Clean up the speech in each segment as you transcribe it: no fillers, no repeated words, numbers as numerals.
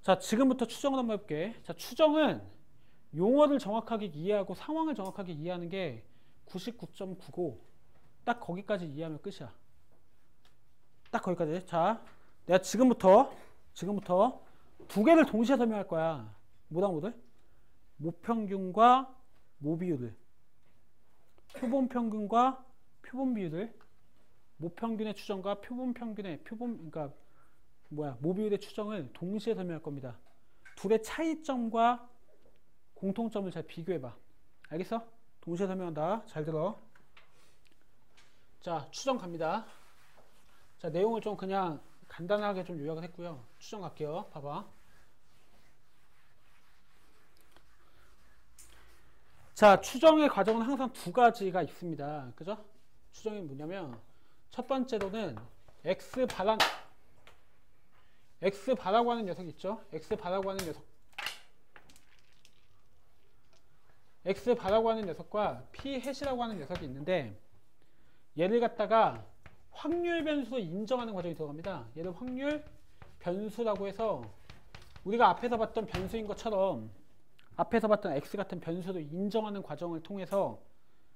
자, 지금부터 추정을 한번 해볼게. 자, 추정은 용어를 정확하게 이해하고 상황을 정확하게 이해하는 게 99.99. 딱 거기까지 이해하면 끝이야. 딱 거기까지. 자, 내가 지금부터 두 개를 동시에 설명할 거야. 뭐랑 뭐들? 모평균과 모비율을. 표본평균과 표본비율을. 모평균의 추정과 표본평균의 그러니까 모비율의 추정을 동시에 설명할 겁니다. 둘의 차이점과 공통점을 잘 비교해봐. 알겠어? 동시에 설명한다. 잘 들어. 자, 추정 갑니다. 자, 내용을 좀 그냥 간단하게 좀 요약을 했고요. 추정 갈게요. 봐봐. 자, 추정의 과정은 항상 두 가지가 있습니다. 그죠? 추정이 뭐냐면 첫 번째로는 X바라고 하는 녀석 있죠? X바라고 하는 녀석과 P-햇이라고 하는 녀석이 있는데 얘를 갖다가 확률 변수로 인정하는 과정이 들어갑니다. 얘를 확률 변수라고 해서 우리가 앞에서 봤던 변수인 것처럼 앞에서 봤던 X 같은 변수로 인정하는 과정을 통해서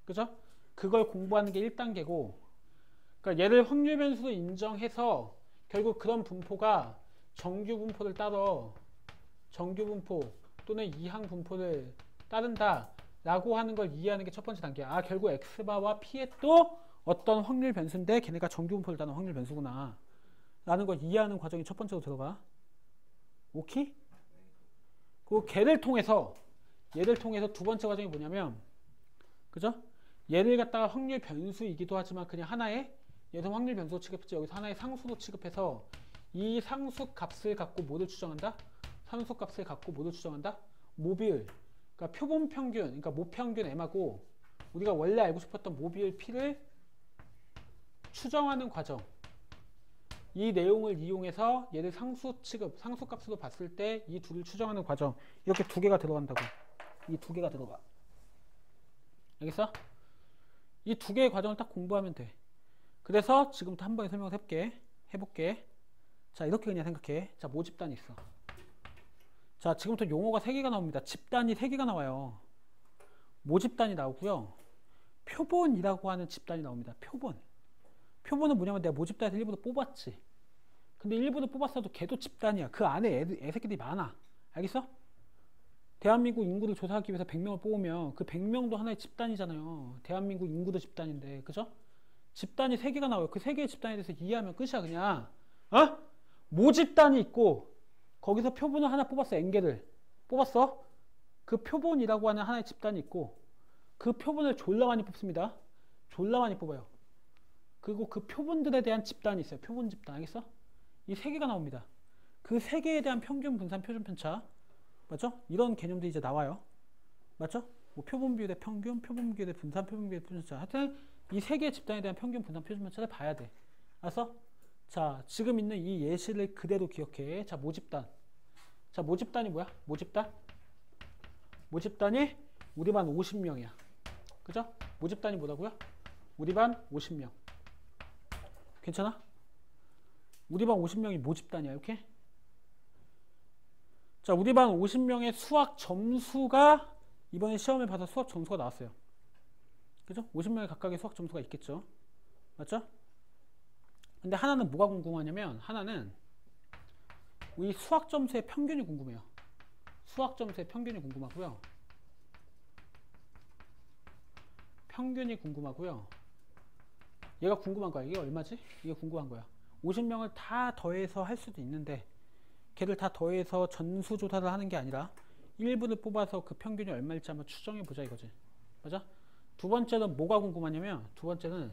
그죠? 그걸 공부하는 게 1단계고 그러니까 얘를 확률 변수로 인정해서 결국 그런 분포가 정규 분포를 따라 정규 분포 또는 이항 분포를 따른다 라고 하는 걸 이해하는 게 첫 번째 단계야. 아, 결국 X바와 P에 또 어떤 확률 변수인데 걔네가 정규 분포를 따르는 확률 변수구나 라는 걸 이해하는 과정이 첫 번째로 들어가. 오케이? 그리고 얘를 통해서 두 번째 과정이 뭐냐면 그죠? 얘를 갖다가 확률 변수이기도 하지만 그냥 하나의 얘도 확률 변수로 취급했지. 여기서 하나의 상수로 취급해서 이 상수 값을 갖고 뭐를 추정한다? 상수 값을 갖고 뭐를 추정한다? 모비율. 그러니까 표본 평균, 그러니까 모평균 M하고 우리가 원래 알고 싶었던 모비율 P를 추정하는 과정. 이 내용을 이용해서 얘를 상수 값으로 봤을 때 이 둘을 추정하는 과정. 이렇게 두 개가 들어간다고. 이 두 개가 들어가. 알겠어? 이 두 개의 과정을 딱 공부하면 돼. 그래서 지금부터 한 번에 설명을 해볼게. 자, 이렇게 그냥 생각해. 자, 모집단이 있어. 자, 지금부터 용어가 3개가 나옵니다. 집단이 3개가 나와요. 모집단이 나오고요. 표본이라고 하는 집단이 나옵니다. 표본은 뭐냐면 내가 모집단에서 일부러 뽑았지. 근데 일부러 뽑았어도 걔도 집단이야. 그 안에 애새끼들이 많아. 알겠어? 대한민국 인구를 조사하기 위해서 100명을 뽑으면 그 100명도 하나의 집단이잖아요. 대한민국 인구도 집단인데. 그죠? 집단이 3개가 나와요. 그 3개의 집단에 대해서 이해하면 끝이야. 그냥 모집단이 있고 거기서 표본을 하나 뽑았어. N개를 뽑았어. 그 표본이라고 하는 하나의 집단이 있고 그 표본을 졸라 많이 뽑습니다. 졸라 많이 뽑아요. 그리고 그 표본들에 대한 집단이 있어요. 표본 집단. 알겠어? 이 3개가 나옵니다. 그 3개에 대한 평균, 분산, 표준, 편차. 맞죠? 이런 개념들이 이제 나와요. 맞죠? 뭐 표본 비율의 평균, 표본 비율의 분산, 표본 비율의 표준, 편차. 하여튼 이 3개의 집단에 대한 평균, 분산, 표준, 편차를 봐야 돼. 알았어? 자, 지금 있는 이 예시를 그대로 기억해. 자, 모집단. 자, 모집단이 뭐야? 모집단이 우리 반 50명이야. 그죠? 모집단이 뭐라고요? 우리 반 50명. 괜찮아? 우리 반 50명이 모집단이야. 이렇게? 자, 우리 반 50명의 수학 점수가 이번에 시험을 봐서 수학 점수가 나왔어요. 그죠? 50명의 각각의 수학 점수가 있겠죠. 맞죠? 근데 하나는 뭐가 궁금하냐면 하나는 우리 수학 점수의 평균이 궁금해요. 수학 점수의 평균이 궁금하고요. 얘가 궁금한 거야. 이게 얼마지? 이게 궁금한 거야. 50명을 다 더해서 할 수도 있는데 걔를 다 더해서 전수조사를 하는 게 아니라 일부를 뽑아서 그 평균이 얼마일지 한번 추정해 보자 이거지. 맞아? 두 번째는 뭐가 궁금하냐면 두 번째는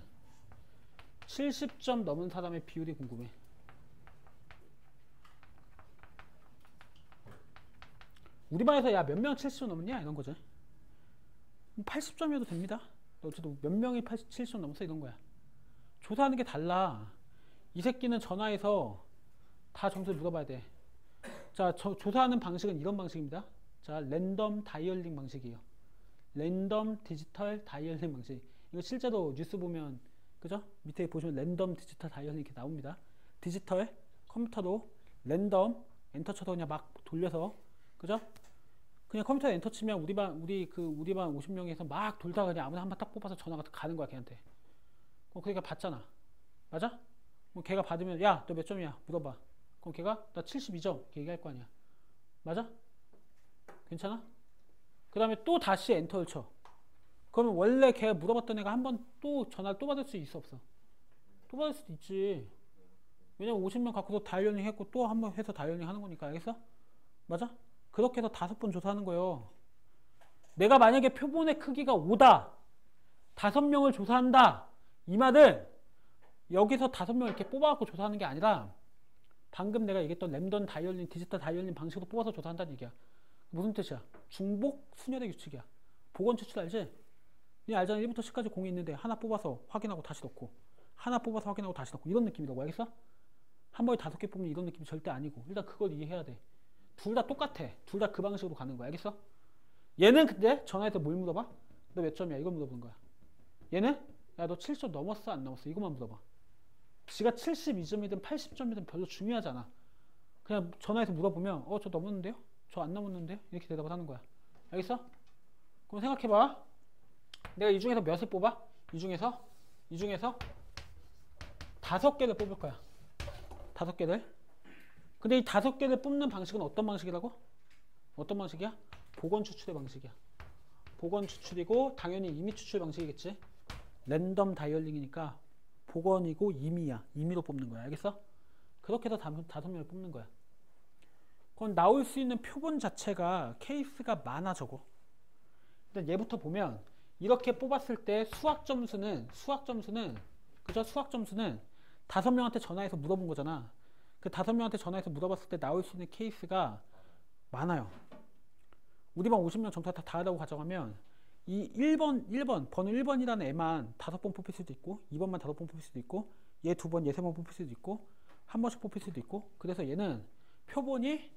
70점 넘은 사람의 비율이 궁금해. 우리 반에서 야 몇 명 70점 넘었냐 이런 거지. 80점이어도 됩니다. 어쨌든 몇 명이 70점 넘었어 이런 거야. 조사하는 게 달라. 이 새끼는 전화해서 다 점수를 물어봐야 돼. 자, 조사하는 방식은 이런 방식입니다. 자, 랜덤 다이얼링 방식이에요. 랜덤 디지털 다이얼링 방식. 이거 실제로 뉴스 보면 그죠? 밑에 보시면 랜덤 디지털 다이얼링 이렇게 나옵니다. 디지털 컴퓨터로 랜덤 엔터 쳐서 그냥 막 돌려서, 그죠? 그냥 컴퓨터에 엔터 치면 우리 반 50명에서 막 돌다가 그냥 아무나 한 번 딱 뽑아서 전화가 가는 거야, 걔한테. 그러니까 받잖아. 맞아? 그럼 걔가 받으면, 야, 너 몇 점이야? 물어봐. 그럼 걔가, 나 72점. 이렇게 얘기할 거 아니야. 맞아? 괜찮아? 그 다음에 또 다시 엔터를 쳐. 그러면 원래 걔가 물어봤던 애가 한 번 또 전화를 또 받을 수 있어, 없어? 또 받을 수도 있지. 왜냐면 50명 갖고서 다이얼링 했고 또 한 번 해서 다이얼링 하는 거니까. 알겠어? 맞아? 그렇게 해서 5번 조사하는 거예요. 내가 만약에 표본의 크기가 5다. 5명을 조사한다. 이 말은 여기서 5명 이렇게 뽑아갖고 조사하는 게 아니라 방금 내가 얘기했던 램던 다이얼링, 디지털 다이얼링 방식으로 뽑아서 조사한다는 얘기야. 무슨 뜻이야? 중복 순열의 규칙이야. 복원 추출 알지? 니 알잖아. 1부터 10까지 공이 있는데 하나 뽑아서 확인하고 다시 넣고 하나 뽑아서 확인하고 다시 넣고 이런 느낌이라고. 알겠어? 한 번에 5개 뽑는 이런 느낌이 절대 아니고 일단 그걸 이해해야 돼. 둘 다 똑같아. 둘 다 그 방식으로 가는 거야. 알겠어? 얘는 근데 전화해서 뭘 물어봐? 너 몇 점이야? 이걸 물어보는 거야. 얘는 야, 너 7점 넘었어? 안 넘었어? 이것만 물어봐. 지가 72점이든 80점이든 별로 중요하지 않아. 그냥 전화해서 물어보면 저 넘었는데요? 저 안 넘었는데요? 이렇게 대답을 하는 거야. 알겠어? 그럼 생각해봐. 내가 이 중에서 몇을 뽑아? 이 중에서 5개를 뽑을 거야. 5개를. 근데 이 5개를 뽑는 방식은 어떤 방식이라고? 어떤 방식이야? 복원 추출의 방식이야. 복원 추출이고 당연히 임의 추출 방식이겠지. 랜덤 다이얼링이니까 복원이고 임의야. 임의로 뽑는 거야. 알겠어? 그렇게 해서 5명을 뽑는 거야. 그럼 나올 수 있는 표본 자체가 케이스가 많아 적어. 일단 얘부터 보면 이렇게 뽑았을 때 수학 점수는 그죠? 수학 점수는 5명한테 전화해서 물어본 거잖아. 그 5명한테 전화해서 물어봤을 때 나올 수 있는 케이스가 많아요. 우리 반 50명 전부 다 하라고 가정하면 이 1번 번호 1번이라는 애만 5번 뽑힐 수도 있고 2번만 5번 뽑힐 수도 있고 얘 2번 얘 3번 뽑힐 수도 있고 한 번씩 뽑힐 수도 있고. 그래서 얘는 표본이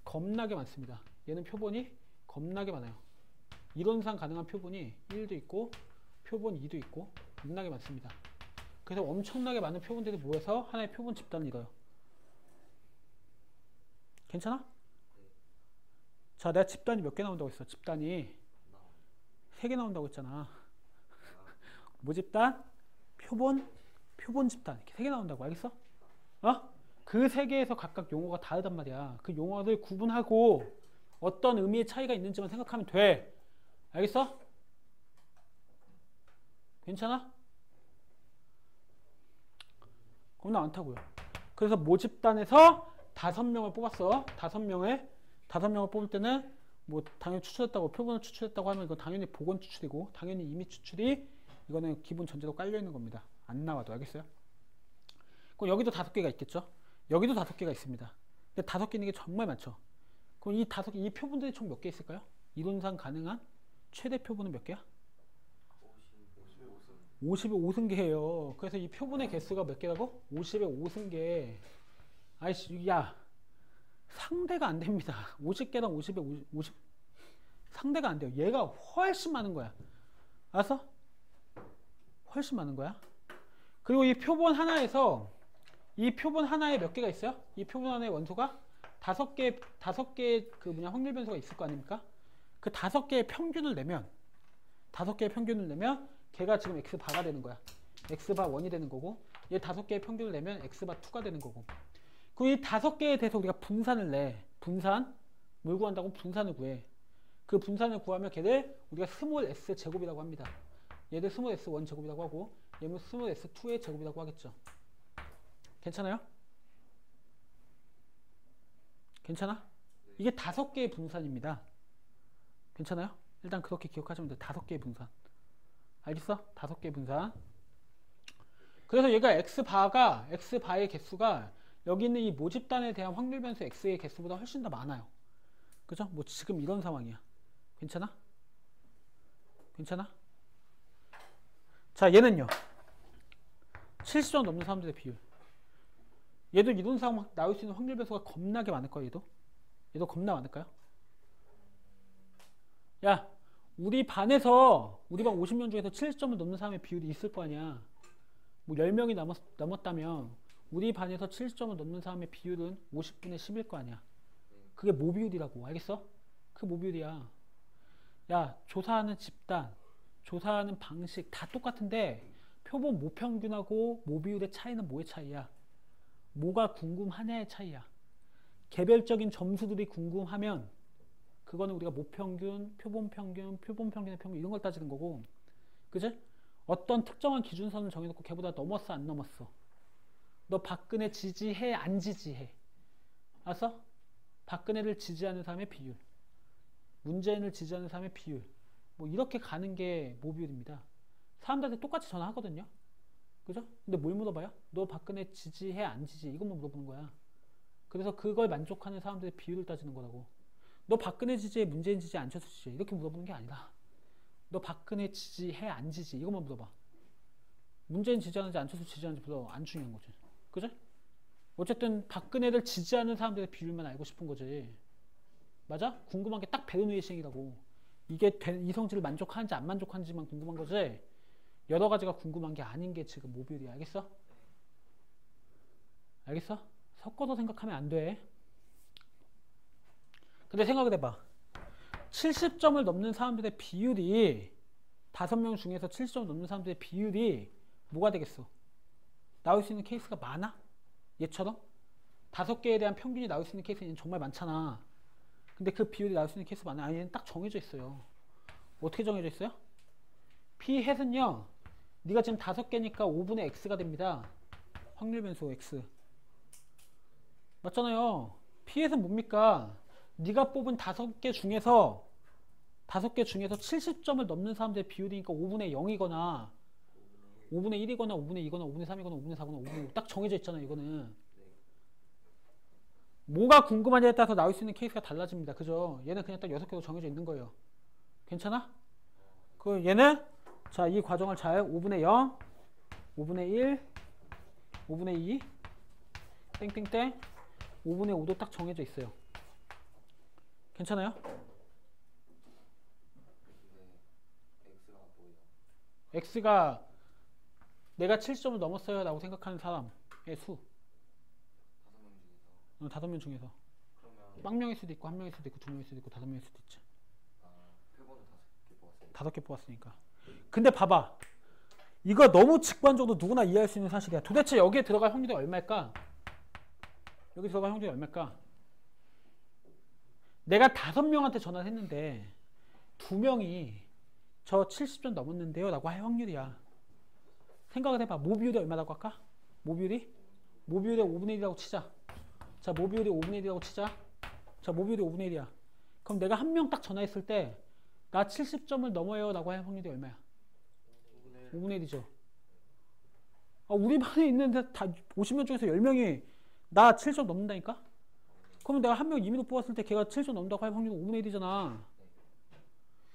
겁나게 많습니다. 얘는 표본이 겁나게 많아요. 이론상 가능한 표본이 1도 있고 표본 2도 있고 겁나게 많습니다. 그래서 엄청나게 많은 표본들이 모여서 하나의 표본 집단을 이뤄요. 괜찮아? 자, 내가 집단이 몇 개 나온다고 했어? 집단이 3개 나온다고 했잖아. 모집단, 표본 집단 이렇게 3개 나온다고. 알겠어? 그 3개에서 각각 용어가 다르단 말이야. 그 용어를 구분하고 어떤 의미의 차이가 있는지만 생각하면 돼. 알겠어? 괜찮아? 겁나 많다고요. 그래서 모집단에서 5명을 뽑았어. 5명을 뽑을 때는 뭐 당연히 추출했다고, 표본을 추출했다고 하면 이건 당연히 복원 추출이고 당연히 임의 추출이 이거는 기본 전제로 깔려 있는 겁니다. 안 나와도. 알겠어요? 그럼 여기도 5개가 있겠죠? 여기도 5개가 있습니다. 근데 5개 있는 게 정말 많죠. 그럼 이 표본들이 총 몇 개 있을까요? 이론상 가능한 최대 표본은 몇 개야? 55승계예요. 그래서 이 표본의 개수가 몇 개라고? 50의 5승계. 아이씨, 야, 상대가 안 됩니다. 50개당 50에 50 상대가 안 돼요. 얘가 훨씬 많은 거야. 알았어? 훨씬 많은 거야. 그리고 이 표본 하나에 몇 개가 있어요? 이 표본 하나의 원소가 5개 그 확률 변수가 있을 거 아닙니까? 그 5개의 평균을 내면 걔가 지금 x바가 되는 거야. x바 1이 되는 거고 얘 5개의 평균을 내면 x바 2가 되는 거고. 그리고 이 5개에 대해서 우리가 분산을 내. 뭘 구한다고? 분산을 구해. 그 분산을 구하면 걔를 우리가 스몰 s 제곱이라고 합니다. 얘들 스몰 s1 제곱이라고 하고 얘는 스몰 s2의 제곱이라고 하겠죠. 괜찮아요? 괜찮아? 이게 5개의 분산입니다. 괜찮아요? 일단 그렇게 기억하시면 돼요. 5개의 분산. 알겠어? 5개의 분산. 그래서 얘가 x바의 개수가 여기 있는 이 모집단에 대한 확률 변수 x의 개수보다 훨씬 더 많아요. 그죠? 뭐 지금 이런 상황이야. 괜찮아? 괜찮아? 자, 얘는요. 70점 넘는 사람들의 비율. 얘도 이론상 나올 수 있는 확률 변수가 겁나게 많을 거야. 얘도 겁나 많을까요? 야, 우리 반 50명 중에서 70점을 넘는 사람의 비율이 있을 거 아니야. 뭐 10명이 넘었다면 우리 반에서 70점을 넘는 사람의 비율은 50분의 10일 거 아니야. 그게 모비율이라고. 알겠어? 그게 모비율이야. 야, 조사하는 집단, 조사하는 방식 다 똑같은데 표본 모평균하고 모비율의 차이는 뭐의 차이야? 뭐가 궁금하냐의 차이야. 개별적인 점수들이 궁금하면 그거는 우리가 모평균, 표본평균, 표본평균의 평균 이런 걸 따지는 거고, 그지? 어떤 특정한 기준선을 정해놓고 걔보다 넘었어 안 넘었어? 너 박근혜 지지해 안 지지해? 알았어? 박근혜를 지지하는 사람의 비율, 문재인을 지지하는 사람의 비율, 뭐 이렇게 가는 게 모비율입니다. 사람들한테 똑같이 전화하거든요. 그죠? 근데 뭘 물어봐요? 너 박근혜 지지해 안 지지해? 이것만 물어보는 거야. 그래서 그걸 만족하는 사람들의 비율을 따지는 거라고. 너 박근혜 지지해 문재인 지지해 안철수 지지해? 이렇게 물어보는 게 아니라 너 박근혜 지지해 안 지지해? 이것만 물어봐. 문재인 지지하는지 안철수 지지하는지 별로 안 중요한 거지. 그죠? 어쨌든 박근혜를 지지하는 사람들의 비율만 알고 싶은 거지. 맞아? 궁금한 게 딱 베르누이싱이라고. 이게 이 성질을 만족하는지 안 만족하는지만 궁금한 거지. 여러 가지가 궁금한 게 아닌 게 지금 모듈이야. 알겠어? 알겠어? 섞어서 생각하면 안 돼. 근데 생각을 해봐. 70점을 넘는 사람들의 비율이 5명 중에서 70점 넘는 사람들의 비율이 뭐가 되겠어? 나올 수 있는 케이스가 많아? 얘처럼? 5개에 대한 평균이 나올 수 있는 케이스는 정말 많잖아. 근데 그 비율이 나올 수 있는 케이스가 많아? 아니, 얘는 딱 정해져 있어요. 어떻게 정해져 있어요? p 햇은요, 네가 지금 5개니까 5분의 x가 됩니다. 확률 변수 x. 맞잖아요. p 햇은 뭡니까? 네가 뽑은 5개 중에서 70점을 넘는 사람들의 비율이니까 5분의 0이거나 5분의 1이거나 5분의 2거나 5분의 3이거나 5분의 4거나 5분의 5 딱 정해져 있잖아요. 이거는 뭐가 궁금하냐에 따라서 나올 수 있는 케이스가 달라집니다. 그죠? 얘는 그냥 딱 6개로 정해져 있는 거예요. 괜찮아? 그 얘는 자, 이 과정을 잘 5분의 0, 5분의 1, 5분의 2 땡땡땡 5분의 5도 딱 정해져 있어요. 괜찮아요? x가 내가 70점을 넘었어요 라고 생각하는 사람의 수. 5명 중에서. 빵명일 수도 있고 1명일 수도 있고 2명일 수도 있고 5명일 수도 있지. 표본은 5개 뽑았으니까. 근데 봐봐. 이거 너무 직관적으로 누구나 이해할 수 있는 사실이야. 도대체 여기에 들어갈 확률이 얼마일까? 여기 들어갈 확률이 얼마일까? 내가 5명한테 전화를 했는데 2명이 저 70점 넘었는데요 라고 할 확률이야. 생각을 해봐. 모비율이 얼마라고 할까? 모비율이 5분의 1이라고 치자. 자, 모비율이 5분의 1이라고 치자. 자, 모비율이 5분의 1이야. 그럼 내가 1명 딱 전화했을 때 나 70점을 넘어요 라고 할 확률이 얼마야? 5분의 1이죠. 아, 우리 반에 있는데 다 50명 중에서 10명이 나 7점 넘는다니까? 그러면 내가 1명 임의로 뽑았을 때 걔가 7점 넘는다고 할 확률은 5분의 1이잖아.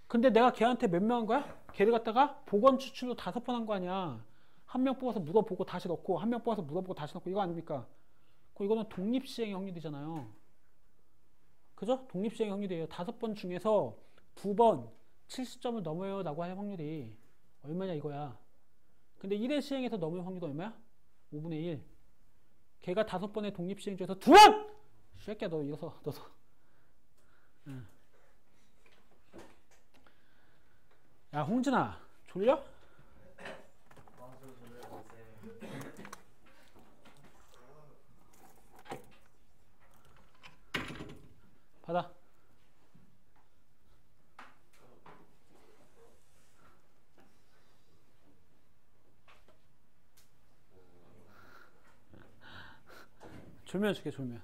근데 내가 걔한테 몇 명 한 거야? 걔를 갖다가 보건 추출로 5번 한 거 아니야. 1명 뽑아서 물어보고 다시 넣고 1명 뽑아서 물어보고 다시 넣고 이거 아닙니까? 이거는 독립시행의 확률이잖아요. 그죠? 독립시행의 확률이에요. 5번 중에서 2번 70점을 넘어요 라고 할 확률이 얼마냐 이거야. 근데 1회 시행에서 넘을 확률이 얼마야? 5분의 1. 걔가 5번의 독립시행 중에서 2번! 새끼야 너 이어서 너서. 응. 야 홍진아 졸려? 받아. 졸면 줄게 졸면.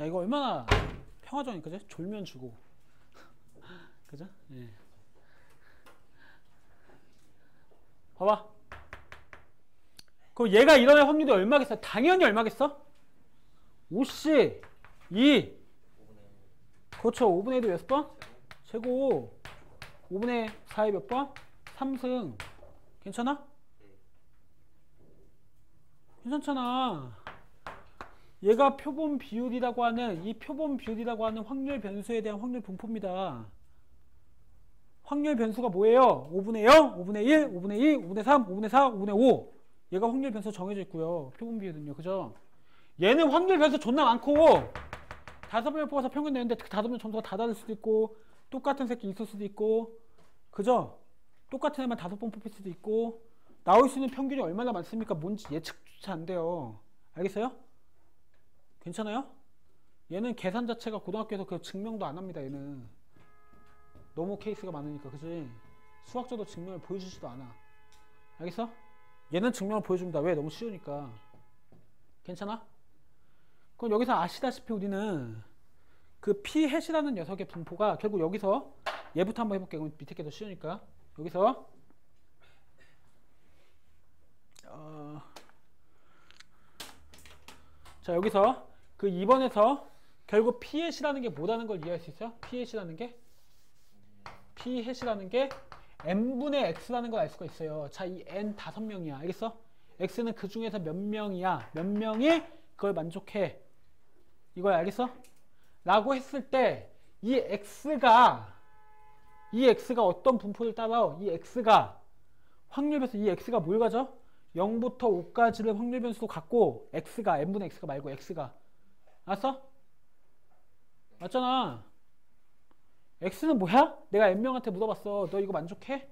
야 이거 얼마나 평화적인 그지? 졸면 주고. 그죠? 예. 봐봐. 그럼 얘가 일어날 확률이 얼마겠어? 당연히 얼마겠어? 5C 2. 그렇죠. 5분의 1이 몇 번? 최고. 5분의 4에 몇 번? 3승. 괜찮아? 괜찮잖아. 얘가 표본 비율이라고 하는 이 표본 비율이라고 하는 확률 변수에 대한 확률 분포입니다. 확률 변수가 뭐예요? 5분의 0, 5분의 1, 5분의 2, 5분의 3, 5분의 4, 5분의 5. 얘가 확률 변수 정해져 있고요. 표본 비율은요. 그죠? 얘는 확률 변수 존나 많고 5명 뽑아서 평균 내는데 그 5명 점수가 다 다를 수도 있고 똑같은 새끼 있을 수도 있고 그죠? 똑같은 애만 5번 뽑힐 수도 있고 나올 수 있는 평균이 얼마나 많습니까? 뭔지 예측조차 안 돼요. 알겠어요? 괜찮아요? 얘는 계산 자체가 고등학교에서 그 증명도 안 합니다. 얘는 너무 케이스가 많으니까 그지? 수학자도 증명을 보여주지도 않아. 알겠어? 얘는 증명을 보여줍니다. 왜? 너무 쉬우니까. 괜찮아? 그럼 여기서 아시다시피 우리는 그 P-이라는 녀석의 분포가 결국 여기서 얘부터 한번 해볼게요. 그럼 밑에 게 더 쉬우니까 여기서 자 여기서 그 2번에서 결국 P-이라는 게 뭐라는 걸 이해할 수 있어요? P-이라는 게 P-이라는 게 n분의 x라는 걸 알 수가 있어요. 자, 이 n 5명이야. 알겠어? x는 그 중에서 몇 명이야? 몇 명이 그걸 만족해? 이걸 알겠어? 라고 했을 때 이 x가 어떤 분포를 따라 이 x가 확률 변수 이 x가 뭘 가져? 0부터 5까지를 확률 변수로 갖고 x가 n분의 x가 말고 x가 알았어? 맞잖아. x는 뭐야? 내가 n명한테 물어봤어. 너 이거 만족해?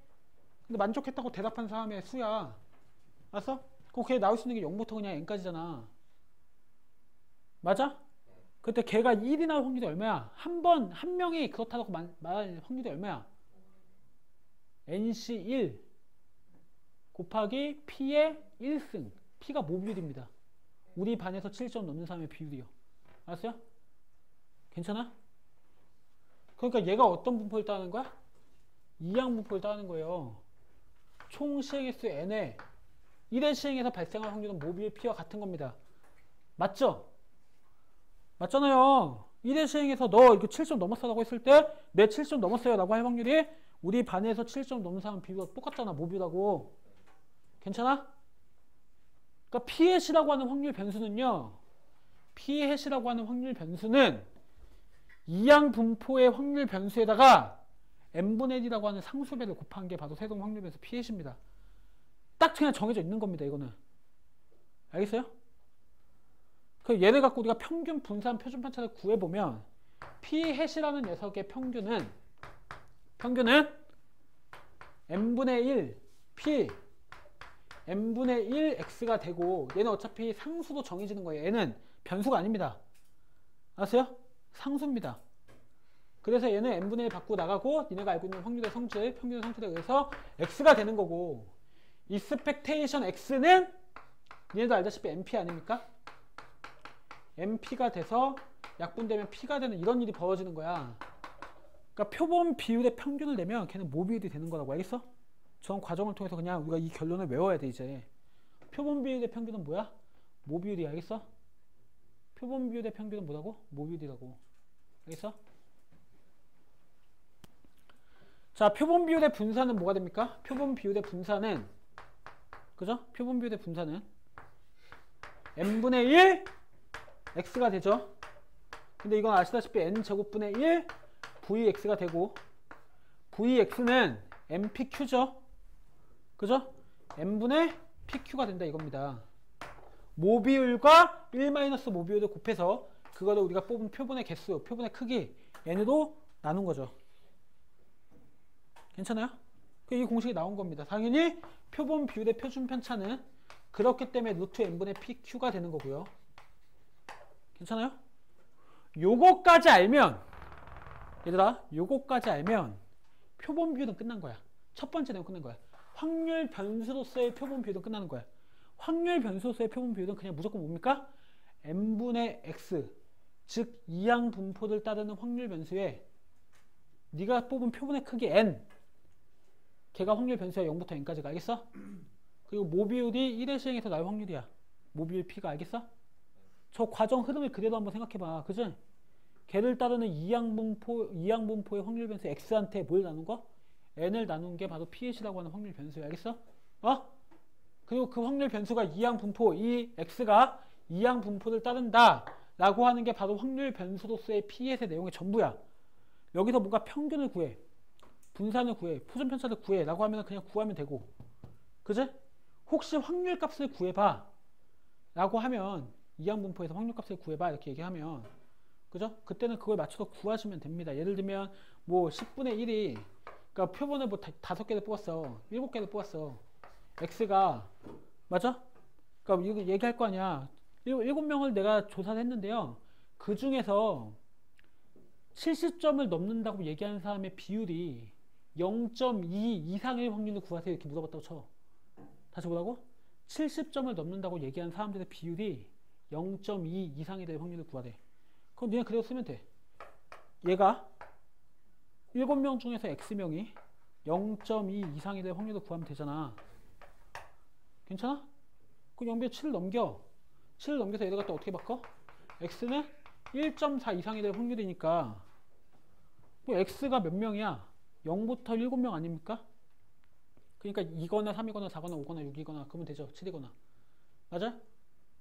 근데 만족했다고 대답한 사람의 수야. 알았어? 그럼 걔 나올 수 있는 게 0부터 그냥 n까지잖아. 맞아? 그때 걔가 1이 나올 확률이 얼마야? 한 명이 그렇다고 말할 확률이 얼마야? nc 1 곱하기 p의 1승. p가 뭐 비율입니다. 우리 반에서 7점 넘는 사람의 비율이요. 알았어요? 괜찮아? 그러니까 얘가 어떤 분포를 따는 거야? 이항 분포를 따는 거예요. 총 시행의 수 n에 1의 시행에서 발생할 확률은 모비의 p와 같은 겁니다. 맞죠? 맞잖아요. 1의 시행에서 너 이거 7점 넘었어 라고 했을 때 내 7점 넘었어요 라고 할 확률이 우리 반에서 7점 넘는 사람 비율과 똑같잖아. 모비라고. 괜찮아? 그러니까 P-이라고 하는 확률 변수는요. P-이라고 하는 확률 변수는 이항 분포의 확률 변수에다가 n분의 1이라고 하는 상수배를 곱한 게 바로 세동 확률 변수 P-입니다. 딱 그냥 정해져 있는 겁니다. 이거는. 알겠어요? 그 얘를 갖고 우리가 평균 분산 표준 편차를 구해보면 P-이라는 녀석의 평균은 n분의 1 P n분의 1 x가 되고 얘는 어차피 상수로 정해지는 거예요. 얘는 변수가 아닙니다. 아세요? 상수입니다. 그래서 얘는 n분의 1 받고 나가고 니네가 알고 있는 확률의 성질, 평균의 성질에 의해서 x가 되는 거고 expectation x는 니네도 알다시피 np 아닙니까? np가 돼서 약분되면 p가 되는 이런 일이 벌어지는 거야. 그러니까 표본 비율의 평균을 내면 걔는 모비율이 되는 거라고. 알겠어? 저런 과정을 통해서 그냥 우리가 이 결론을 외워야 돼. 이제 표본 비율의 평균은 뭐야? 모비율이. 알겠어? 표본 비율의 평균은 뭐라고? 모비율이라고. 알겠어? 자, 표본 비율의 분산은 뭐가 됩니까? 표본 비율의 분산은 그죠? 표본 비율의 분산은 n분의 1 x가 되죠. 근데 이건 아시다시피 n제곱분의 1 vx가 되고 vx는 npq죠. 그죠? n분의 pq가 된다 이겁니다. 모비율과 1-모비율을 곱해서 그거를 우리가 뽑은 표본의 개수, 표본의 크기 n으로 나눈 거죠. 괜찮아요? 이 공식이 나온 겁니다. 당연히 표본 비율의 표준 편차는 그렇기 때문에 루트 n분의 pq가 되는 거고요. 괜찮아요? 요거까지 알면 얘들아 요거까지 알면 표본 비율은 끝난 거야. 첫 번째 내용 끝난 거야. 확률 변수로서의 표본 비율은 끝나는 거야. 확률 변수로서의 표본 비율은 그냥 무조건 뭡니까? n분의 x 즉 이항 분포를 따르는 확률 변수에 네가 뽑은 표본의 크기 n 걔가 확률 변수야. 0부터 n까지가. 알겠어? 그리고 모비율이 1의 시행에서 나올 확률이야. 모비율 p가. 알겠어? 저 과정 흐름을 그대로 한번 생각해봐. 그지? 걔를 따르는 이항 분포의 확률 변수 x한테 뭘 나눈 거? n을 나눈 게 바로 P-이라고 하는 확률 변수야. 알겠어? 그리고 그 확률 변수가 이항 분포, 이 x가 이항 분포를 따른다 라고 하는 게 바로 확률 변수로서의 P-의 내용의 전부야. 여기서 뭔가 평균을 구해, 분산을 구해, 표준 편차를 구해 라고 하면 그냥 구하면 되고, 그지? 혹시 확률 값을 구해봐 라고 하면 이항분포에서 확률값을 구해봐 이렇게 얘기하면 그죠? 그때는 그걸 맞춰서 구하시면 됩니다. 예를 들면 뭐 10분의 1이 그러니까 표본을 뭐 5개를 뽑았어. 7개를 뽑았어. x가 맞아? 그러니까 이거 얘기할 거 아니야. 7명을 내가 조사를 했는데요. 그 중에서 70점을 넘는다고 얘기하는 사람의 비율이 0.2 이상의 확률을 구하세요. 이렇게 물어봤다고 쳐. 다시 뭐라고? 70점을 넘는다고 얘기하는 사람들의 비율이 0.2 이상이 될 확률을 구하래. 그럼 니네 그대로 쓰면 돼. 얘가 7명 중에서 x명이 0.2 이상이 될 확률을 구하면 되잖아. 괜찮아? 그럼 0분의 7을 넘겨. 7을 넘겨서 얘를 갖다 어떻게 바꿔? x는 1.4 이상이 될 확률이니까 뭐 x가 몇 명이야? 0부터 7명 아닙니까? 그러니까 2거나 3이거나 4거나 5거나 6이거나 그러면 되죠. 7이거나. 맞아?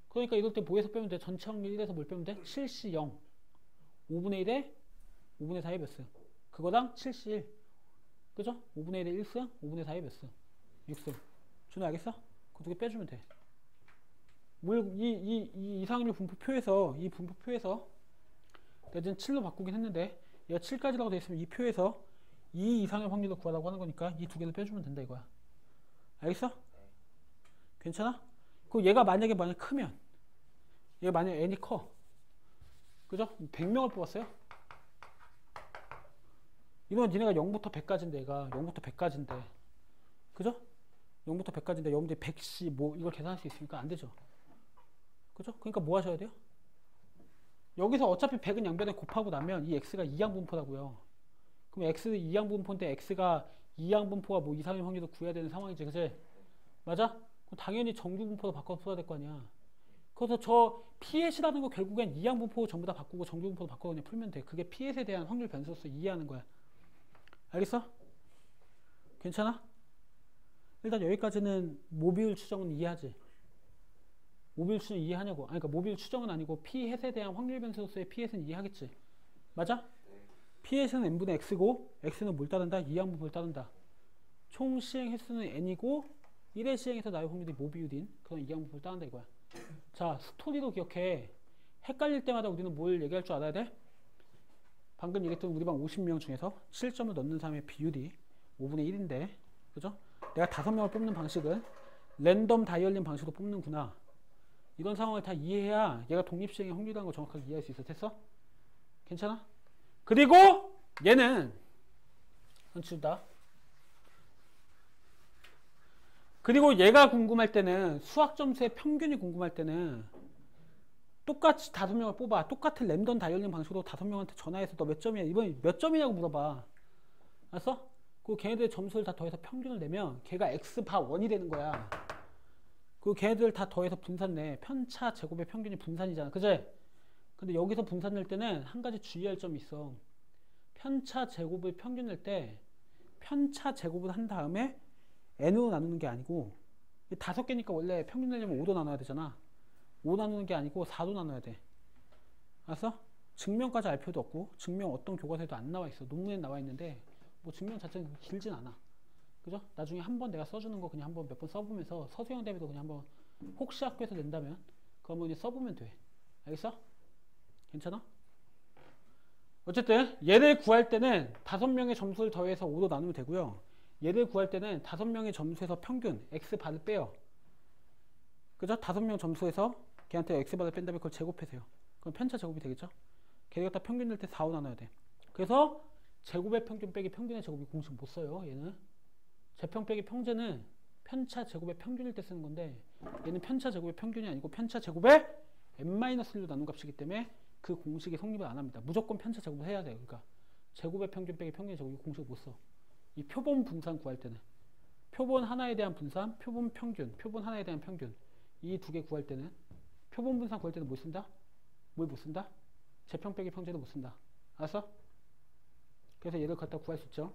그러니까 이럴 때 뭐에서 빼면 돼? 전체 확률 1에서 뭘 빼면 돼? 7C 0. 5분의 1에 5분의 4의 몇 승? 그거랑 7C 1. 그죠? 5분의 1에 1승, 5분의 4의 몇 승? 6승. 준호 알겠어? 그 두 개 빼주면 돼. 이 이상률 분포표에서, 이 분포표에서 내가 지금 7로 바꾸긴 했는데 얘가 7까지라고 되어 있으면 이 표에서 2 이상의 확률을 구하라고 하는 거니까 이 두 개를 빼주면 된다 이거야. 알겠어? 괜찮아? 그 얘가 만약에 크면 얘가 만약에 n이 커. 그죠? 100명을 뽑았어요. 이건 니네가 0부터 100까지인데 얘가 0부터 100까지인데 그죠? 0부터 100까지인데 여러분들이 100씩 뭐 이걸 계산할 수 있으니까 안 되죠. 그죠? 그러니까 뭐 하셔야 돼요? 여기서 어차피 100은 양변에 곱하고 나면 이 x가 이항분포라고요. 그럼 x는 이항분포인데 x가 이항분포가 뭐 이상의 확률을 구해야 되는 상황이지. 그치? 맞아? 그럼 당연히 정규분포로 바꿔서 풀어야 될 거 아니야. 그래서 저 P햇이라는 거 결국엔 이항분포 전부 다 바꾸고 정규분포로 바꿔서 그냥 풀면 돼. 그게 P햇에 대한 확률 변수로서 이해하는 거야. 알겠어? 괜찮아? 일단 여기까지는 모비율 추정은 이해하지? 모비율 추정 이해하냐고. 아니, 그러니까 모비율 추정은 아니고 P햇에 대한 확률 변수로서의 P햇은 이해하겠지? 맞아? P햇은 n분의 x고 x는 뭘 따른다? 이항분포를 따른다. 총 시행 횟수는 n이고 1회 시행에서 나의 확률이 모비율인 그런 이항분포를 따른다 이거야. 자, 스토리로 기억해. 헷갈릴 때마다 우리는 뭘 얘기할 줄 알아야 돼? 방금 얘기했던 우리 반 50명 중에서 7점을 넣는 사람의 비율이 5분의 1인데 그죠? 내가 5명을 뽑는 방식은 랜덤 다이얼링 방식으로 뽑는구나. 이런 상황을 다 이해해야 얘가 독립시행의 확률이라는 걸 정확하게 이해할 수 있어. 됐어? 괜찮아? 그리고 얘는 치우다. 그리고 얘가 궁금할 때는 수학 점수의 평균이 궁금할 때는 똑같이 5명을 뽑아. 똑같은 랜덤 다이얼링 방식으로 5명한테 전화해서 너 몇 점이야? 이번에 몇 점이냐고 물어봐. 알았어? 그리고 걔네들 점수를 다 더해서 평균을 내면 걔가 x바 1이 되는 거야. 그리고 걔네들 다 더해서 분산 내. 편차 제곱의 평균이 분산이잖아. 그치? 근데 여기서 분산 낼 때는 한 가지 주의할 점이 있어. 편차 제곱을 평균 낼 때 편차 제곱을 한 다음에 n으로 나누는 게 아니고 5개니까 원래 평균 내려면 5로 나눠야 되잖아. 5 나누는 게 아니고 4로 나눠야 돼. 알았어? 증명까지 알 필요도 없고 증명 어떤 교과서에도 안 나와 있어. 논문에 나와 있는데 뭐 증명 자체는 길진 않아. 그죠? 나중에 한번 내가 써주는 거 그냥 한번 몇 번 써보면서 서술형 대비도 그냥 한번 혹시 학교에서 낸다면 그러면 그냥 써보면 돼. 알겠어? 괜찮아? 어쨌든 얘를 구할 때는 5명의 점수를 더해서 5로 나누면 되고요. 얘를 구할 때는 5명의 점수에서 평균 x바를 빼요. 그죠? 5명 점수에서 걔한테 x바를 뺀 다음에 그걸 제곱해서요. 그럼 편차 제곱이 되겠죠? 걔를 갖다 평균 낼 때 4로 나눠야 돼. 그래서 제곱의 평균 빼기 평균의 제곱이 공식 못 써요. 얘는 제평 빼기 평제는 편차 제곱의 평균일 때 쓰는 건데 얘는 편차 제곱의 평균이 아니고 편차 제곱의 n-1로 나눈 값이기 때문에 그 공식이 성립을 안 합니다. 무조건 편차 제곱을 해야 돼요. 그러니까 제곱의 평균 빼기 평균의 제곱이 공식을 못 써. 이 표본 분산 구할 때는 표본 하나에 대한 분산, 표본 평균, 표본 하나에 대한 평균 이 두 개 구할 때는 표본 분산 구할 때는 뭘 쓴다? 뭘 못 쓴다? 제평 빼기 평제도 못 쓴다. 알았어? 그래서 얘를 갖다 구할 수 있죠.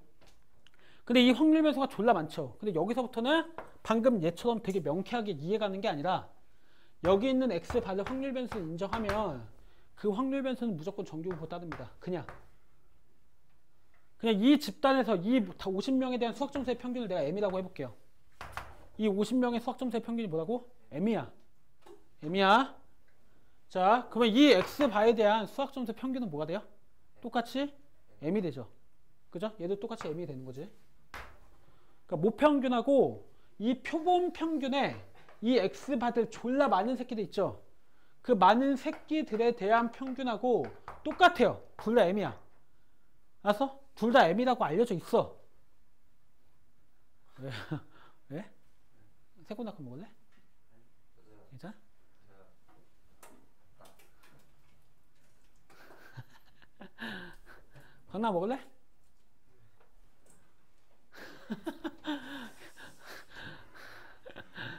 근데 이 확률 변수가 졸라 많죠. 근데 여기서부터는 방금 얘처럼 되게 명쾌하게 이해가는 게 아니라 여기 있는 x 받을 확률 변수를 인정하면 그 확률 변수는 무조건 정규분포 따릅니다. 그냥 이 집단에서 이 50명에 대한 수학 점수의 평균을 내가 m이라고 해볼게요. 이 50명의 수학 점수의 평균이 뭐라고? m이야. m이야. 자, 그러면 이 x바에 대한 수학 점수 평균은 뭐가 돼요? 똑같이 m이 되죠. 그죠? 얘도 똑같이 m이 되는 거지. 그러니까 모평균하고 이 표본 평균에 이 x바들 졸라 많은 새끼들 있죠. 그 많은 새끼들에 대한 평균하고 똑같아요. 둘 다 m이야. 알았어? 둘 다 m이라고 알려져 있어. 왜? 왜? 새콤달콤 먹을래? 괜찮아? 강나 먹을래?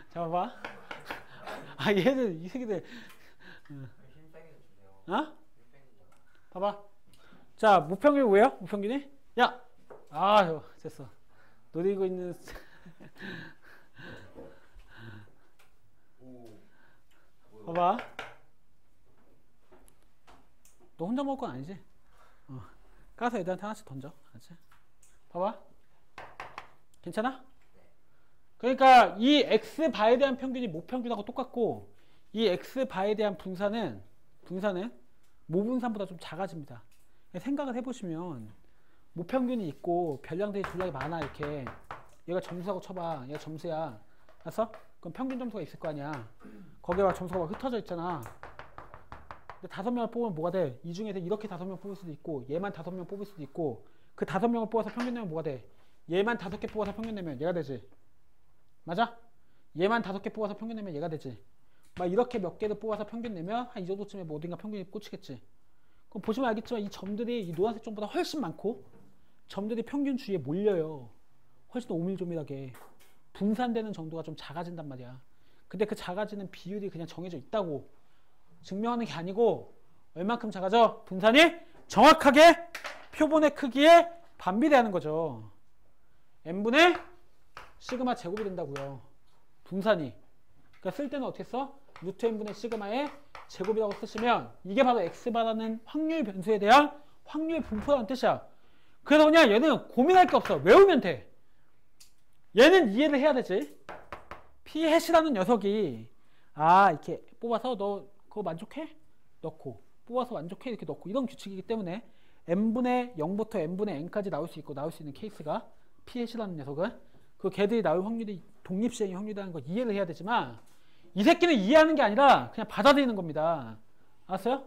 잡아봐. 아 얘들 이 새끼들. 어? 봐봐. 자 무평균이 뭐예요? 무평균이? 야! 아 됐어. 노리고 있는 봐봐. 너 혼자 먹을 건 아니지? 까서 애들한테 하나씩 던져. 알았지? 봐봐. 괜찮아? 그러니까 이 x바에 대한 평균이 모평균하고 똑같고 이 x바에 대한 분산은 모분산보다 좀 작아집니다. 생각을 해보시면 모평균이 있고 별량들이 졸라게 많아. 이렇게 얘가 점수라고 쳐봐. 얘가 점수야. 알았어? 그럼 평균 점수가 있을 거 아니야. 거기에 막 점수가 막 흩어져 있잖아. 근데 5명을 뽑으면 뭐가 돼? 이 중에서 이렇게 5명 뽑을 수도 있고 얘만 5명 뽑을 수도 있고 그 5명을 뽑아서 평균 내면 뭐가 돼? 얘만 5개 뽑아서 평균 내면 얘가 되지. 맞아? 얘만 5개 뽑아서 평균 내면 얘가 되지. 막 이렇게 몇 개를 뽑아서 평균 내면 한 이 정도쯤에 뭐 어딘가 평균이 꽂히겠지. 그럼 보시면 알겠지만 이 점들이 이 노란색 점보다 훨씬 많고 점들이 평균 주위에 몰려요. 훨씬 더 오밀조밀하게 분산되는 정도가 좀 작아진단 말이야. 근데 그 작아지는 비율이 그냥 정해져 있다고 증명하는 게 아니고 얼만큼 작아져? 분산이 정확하게 표본의 크기에 반비례하는 거죠. n분의 시그마 제곱이 된다고요. 분산이. 그러니까 쓸 때는 어떻게 써? 루트 n분의 시그마의 제곱이라고 쓰시면 이게 바로 x바라는 확률 변수에 대한 확률 분포라는 뜻이야. 그래서 그냥 얘는 고민할 게 없어. 외우면 돼. 얘는 이해를 해야 되지. p 해시라는 녀석이 이렇게 뽑아서 너 그거 만족해? 넣고 뽑아서 만족해? 이렇게 넣고 이런 규칙이기 때문에 n분의 0부터 n분의 n까지 나올 수 있고 나올 수 있는 케이스가 p 해시라는 녀석은 그 걔들이 나올 확률이 독립시행의 확률이라는 걸 이해를 해야 되지만 이 새끼는 이해하는 게 아니라 그냥 받아들이는 겁니다. 알았어요?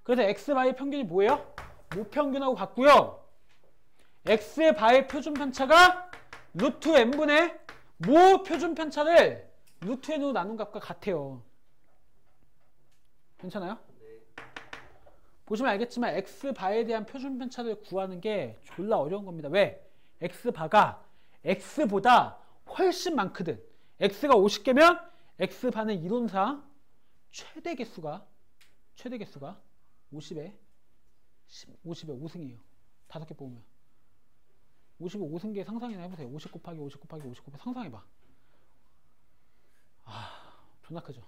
그래서 x바의 평균이 뭐예요? 모평균하고 같고요. x바의 표준 편차가 루트 n분의 모 표준 편차를 루트 n으로 나눈 값과 같아요. 괜찮아요? 보시면 알겠지만 x바에 대한 표준 편차를 구하는 게 졸라 어려운 겁니다. 왜? x바가 x보다 훨씬 많거든. x가 50개면 x바는 이론상 최대 개수가 50에 5승이에요. 5개 뽑으면 50에 5승계 상상이나 해보세요. 50 곱하기 50 곱하기 50 곱하기 상상해봐. 존나 크죠.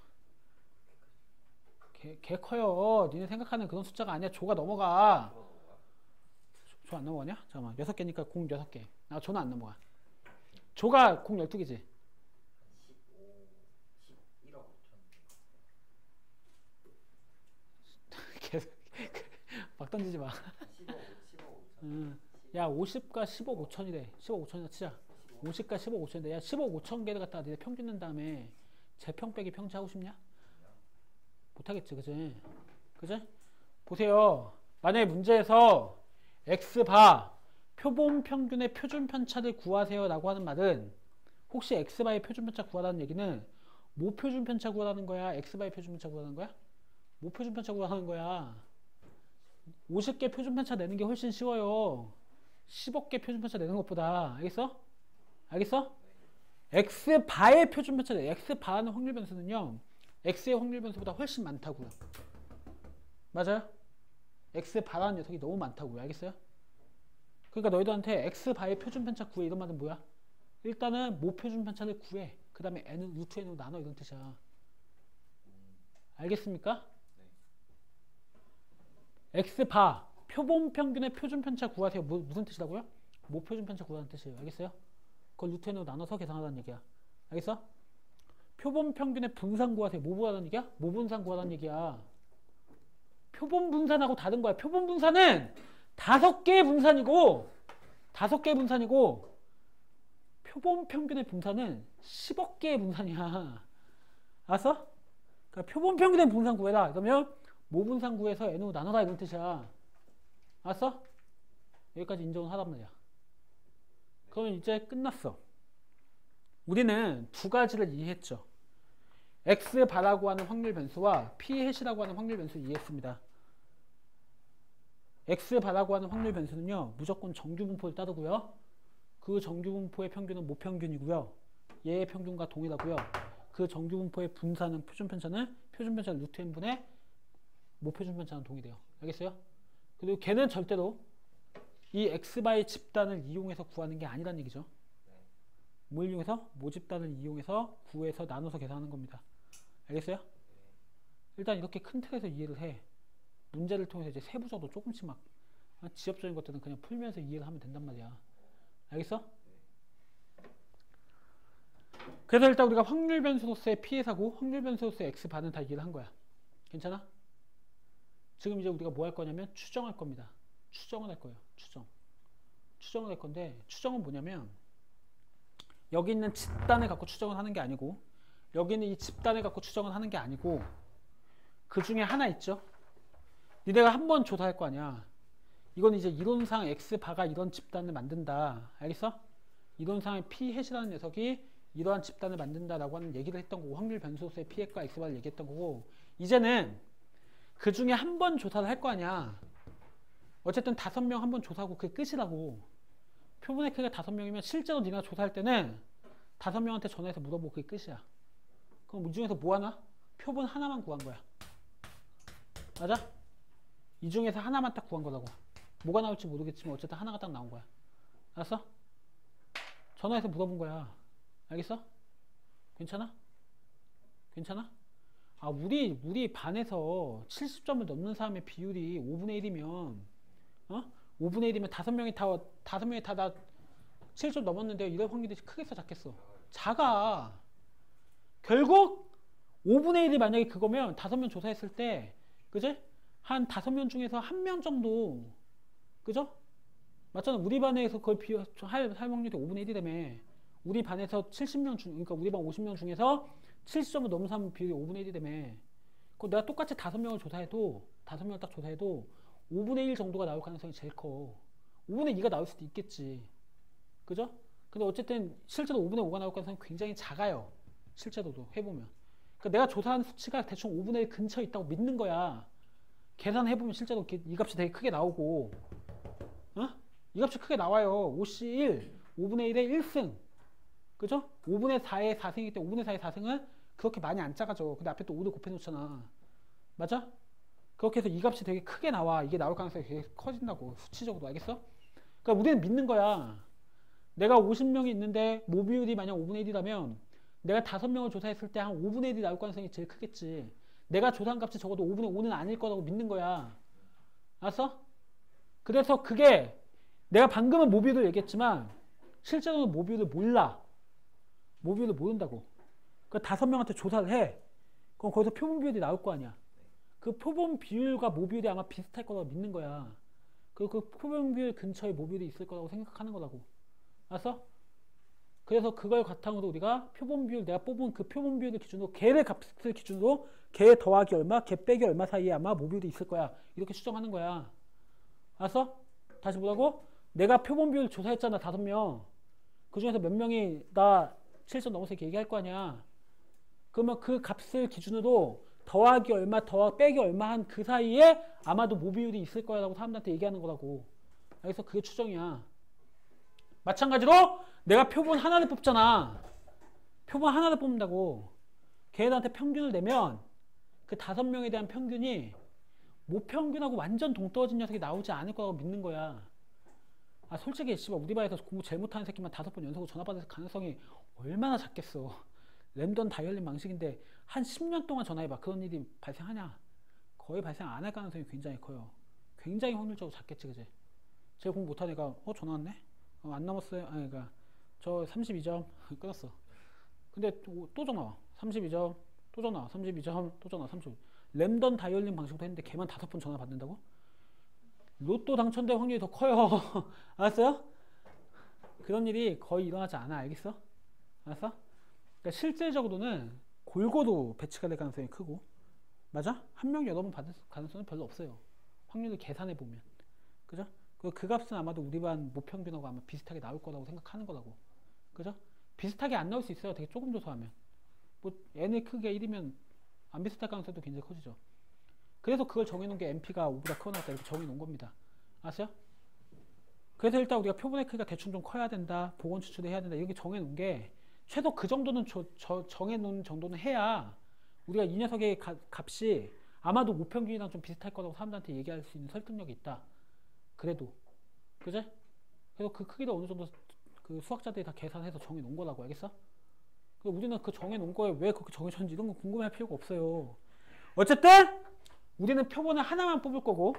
개 커요. 니네 생각하는 그런 숫자가 아니야. 조가 넘어가. 조 안 넘어가냐? 잠깐만. 6개니까 공 6개. 조는 안 넘어가. 조가 공 12개지. 11억 5천. 계속 막 던지지 마. 15억 5천. 야 50과 10억 5천이래. 10억 5천이나 치자. 50과 10억 5천인데 야 10억 5천 개를 갖다가 니네 평균 낸 다음에 제평 빼기 평치 하고 싶냐? 못하겠지. 그치? 보세요. 만약에 문제에서 x바 표본 평균의 표준 편차를 구하세요 라고 하는 말은 혹시 x바의 표준 편차 구하라는 얘기는 모 표준 편차 구하라는 거야? x바의 표준 편차 구하라는 거야? 모 표준 편차 구하라는 거야. 50개 표준 편차 내는 게 훨씬 쉬워요. 10억 개 표준 편차 내는 것보다. 알겠어? x바의 표준 편차, x바라는 확률 변수는요 x의 확률 변수보다 훨씬 많다고요. 맞아요? x바라는 녀석이 너무 많다고요. 알겠어요? 그러니까 너희들한테 x바의 표준 편차 구해 이런 말은 뭐야? 일단은 모 표준 편차를 구해. 그 다음에 n은 루트 n으로 나눠 이런 뜻이야. 알겠습니까? x바 표본 평균의 표준 편차 구하세요. 무슨 뜻이라고요? 모 표준 편차 구하는 뜻이에요. 알겠어요? 그걸 루트 n으로 나눠서 계산하라는 얘기야. 알겠어? 표본 평균의 분산 구하세요. 뭐 구하라는 얘기야? 모분산 구하라는 얘기야. 표본 분산하고 다른 거야. 표본 분산은 5개의 분산이고 표본 평균의 분산은 10억 개의 분산이야. 알았어? 그러니까 표본 평균의 분산 구해라. 그러면 모분산 구해서 n으로 나눠라 이런 뜻이야. 알았어? 여기까지 인정을 하란 말이야. 그러면 이제 끝났어. 우리는 두 가지를 이해했죠. x바라고 하는 확률 변수와 p-이라고 하는 확률 변수 이해했습니다. x바라고 하는 확률 변수는요, 무조건 정규분포를 따르고요. 그 정규분포의 평균은 모평균이고요. 얘의 평균과 동일하고요. 그 정규분포의 분산은 표준편차는 루트 n분의 모표준편차는 동일해요. 알겠어요? 그리고 걔는 절대로 이 x바의 집단을 이용해서 구하는 게 아니란 얘기죠. 뭘 이용해서? 모집단을 이용해서 구해서 나눠서 계산하는 겁니다. 알겠어요? 일단 이렇게 큰 틀에서 이해를 해. 문제를 통해서 이제 세부적으로 조금씩 막 지엽적인 것들은 그냥 풀면서 이해를 하면 된단 말이야. 알겠어? 그래서 일단 우리가 확률 변수로서의 피해사고 확률 변수로서의 x반은 다 이해를 한 거야. 괜찮아? 지금 이제 우리가 뭐 할 거냐면 추정할 겁니다. 추정을 할 거예요. 추정을 할 건데, 추정은 뭐냐면 여기 있는 집단을 갖고 추정을 하는 게 아니고, 여기 있는 이 집단을 갖고 추정을 하는 게 아니고, 그 중에 하나 있죠. 니네가 한번 조사할 거 아니야. 이건 이제 이론상 x바가 이런 집단을 만든다. 알겠어? 이론상의 p-이라는 녀석이 이러한 집단을 만든다라고 하는 얘기를 했던 거고, 확률 변수로서의 p-과 x바를 얘기했던 거고, 이제는 그 중에 한 번 조사를 할 거 아니야. 어쨌든 5명 한 번 조사하고 그게 끝이라고. 표본의 크기가 5명이면 실제로 니네가 조사할 때는 5명한테 전화해서 물어보고 그게 끝이야. 그럼 이 중에서 뭐 하나? 표본 하나만 구한 거야. 맞아? 이 중에서 하나만 딱 구한 거라고. 뭐가 나올지 모르겠지만 어쨌든 하나가 딱 나온 거야. 알았어? 전화해서 물어본 거야. 알겠어? 괜찮아? 괜찮아? 아, 우리 반에서 70점을 넘는 사람의 비율이 5분의 1이면 5분의 1이면 5명이 다 나 7점 넘었는데 이럴 확률이 크겠어, 작겠어? 작아. 결국 5분의 1이 만약에 그거면 5명 조사했을 때, 그지? 한 5명 중에서 1명 정도, 그죠? 맞잖아. 우리 반에서 그걸 할 확률이 5분의 1이라며. 우리 반에서 70명 중, 그러니까 우리 반 50명 중에서 70점을 넘는 사람 비율이 5분의 1이라며. 그럼 내가 똑같이 5명을 조사해도, 5명을 딱 조사해도 5분의 1 정도가 나올 가능성이 제일 커. 5분의 2가 나올 수도 있겠지. 그죠? 근데 어쨌든 실제로 5분의 5가 나올 가능성이 굉장히 작아요. 실제로도 해보면. 그러니까 내가 조사한 수치가 대충 5분의 1 근처에 있다고 믿는 거야. 계산해보면 실제로 이 값이 되게 크게 나오고, 이 값이 크게 나와요. 5C 1, 5분의 1의 1승. 그죠? 5분의 4의 4승이기 때문에 5분의 4의 4승은 그렇게 많이 안 작아져. 근데 앞에 또 5를 곱해놓잖아. 맞아? 그렇게 해서 이 값이 되게 크게 나와. 이게 나올 가능성이 되게 커진다고. 수치적으로. 알겠어? 그러니까 우리는 믿는 거야. 내가 50명이 있는데 모비율이 만약 5분의 1이라면 내가 5명을 조사했을 때 한 5분의 1이 나올 가능성이 제일 크겠지. 내가 조사한 값이 적어도 5분의 5는 아닐 거라고 믿는 거야. 알았어? 그래서 그게 내가 방금은 모비율을 얘기했지만 실제로는 모비율을 몰라. 모비율을 모른다고. 그 5명한테 조사를 해. 그럼 거기서 표본 비율이 나올 거 아니야. 그 표본 비율과 모비율이 아마 비슷할 거라고 믿는 거야. 그리고 그 표본 비율 근처에 모비율이 있을 거라고 생각하는 거라고. 알았어? 그래서 그걸 바탕으로 우리가 표본 비율, 내가 뽑은 그 표본 비율을 기준으로 걔의 값을 기준으로 걔 더하기 얼마, 걔 빼기 얼마 사이에 아마 모비율이 있을 거야. 이렇게 추정하는 거야. 알았어? 다시 뭐라고? 내가 표본 비율 조사했잖아. 5명. 그 중에서 몇 명이 나 7점 넘어서 이렇게 얘기할 거 아니야. 그러면 그 값을 기준으로 더하기 얼마, 빼기 얼마 한 그 사이에 아마도 모비율이 있을 거라고 사람들한테 얘기하는 거라고. 그래서 그게 추정이야. 마찬가지로 내가 표본 하나를 뽑잖아. 표본 하나를 뽑는다고. 걔네들한테 평균을 내면 그 5명에 대한 평균이 모평균하고 완전 동떨어진 녀석이 나오지 않을 거라고 믿는 거야. 아, 솔직히 씨발 우리 반에서 공부 제일 못하는 새끼만 5번 연속으로 전화 받을 가능성이 얼마나 작겠어. 랜덤 다이얼링 방식인데 한 10년 동안 전화해봐. 그런 일이 발생하냐? 거의 발생 안 할 가능성이 굉장히 커요. 굉장히 확률적으로 작겠지, 그지? 제가 공부 못한 애가 전화 왔네? 안 남았어요? 아니, 그러니까 저 32점 끊었어. 근데 또 전화 와. 32점 또 전화 32점 또 전화 30. 랜덤 다이얼링 방식으로 했는데 걔만 5번 전화 받는다고? 로또 당첨될 확률이 더 커요. 알았어요? 그런 일이 거의 일어나지 않아. 알겠어? 알았어? 그러니까 실질적으로는 골고루 배치가 될 가능성이 크고, 맞아? 한 명 여러 번 받을 가능성은 별로 없어요. 확률을 계산해 보면, 그죠? 그 값은 아마도 우리 반 모평균하고 아마 비슷하게 나올 거라고 생각하는 거라고, 그죠? 비슷하게 안 나올 수 있어요. 되게 조금 조사하면. 뭐 n의 크기가 1이면 안 비슷할 가능성도 굉장히 커지죠. 그래서 그걸 정해놓은 게 NP가 5보다 크거나 이렇게 정해놓은 겁니다. 아세요? 그래서 일단 우리가 표본의 크기가 대충 좀 커야 된다, 보건 추출을 해야 된다, 이렇게 정해놓은 게 최소 그 정도는 정해놓은 정도는 해야 우리가 이 녀석의 값이 아마도 모평균이랑 좀 비슷할 거라고 사람들한테 얘기할 수 있는 설득력이 있다. 그래도, 그제? 그래서 그 크기를 어느 정도 그 수학자들이 다 계산해서 정해놓은 거라고. 알겠어? 우리는 그 정해놓은 거에 왜 그렇게 정해졌는지 이런 거 궁금해할 필요가 없어요. 어쨌든 우리는 표본을 하나만 뽑을 거고,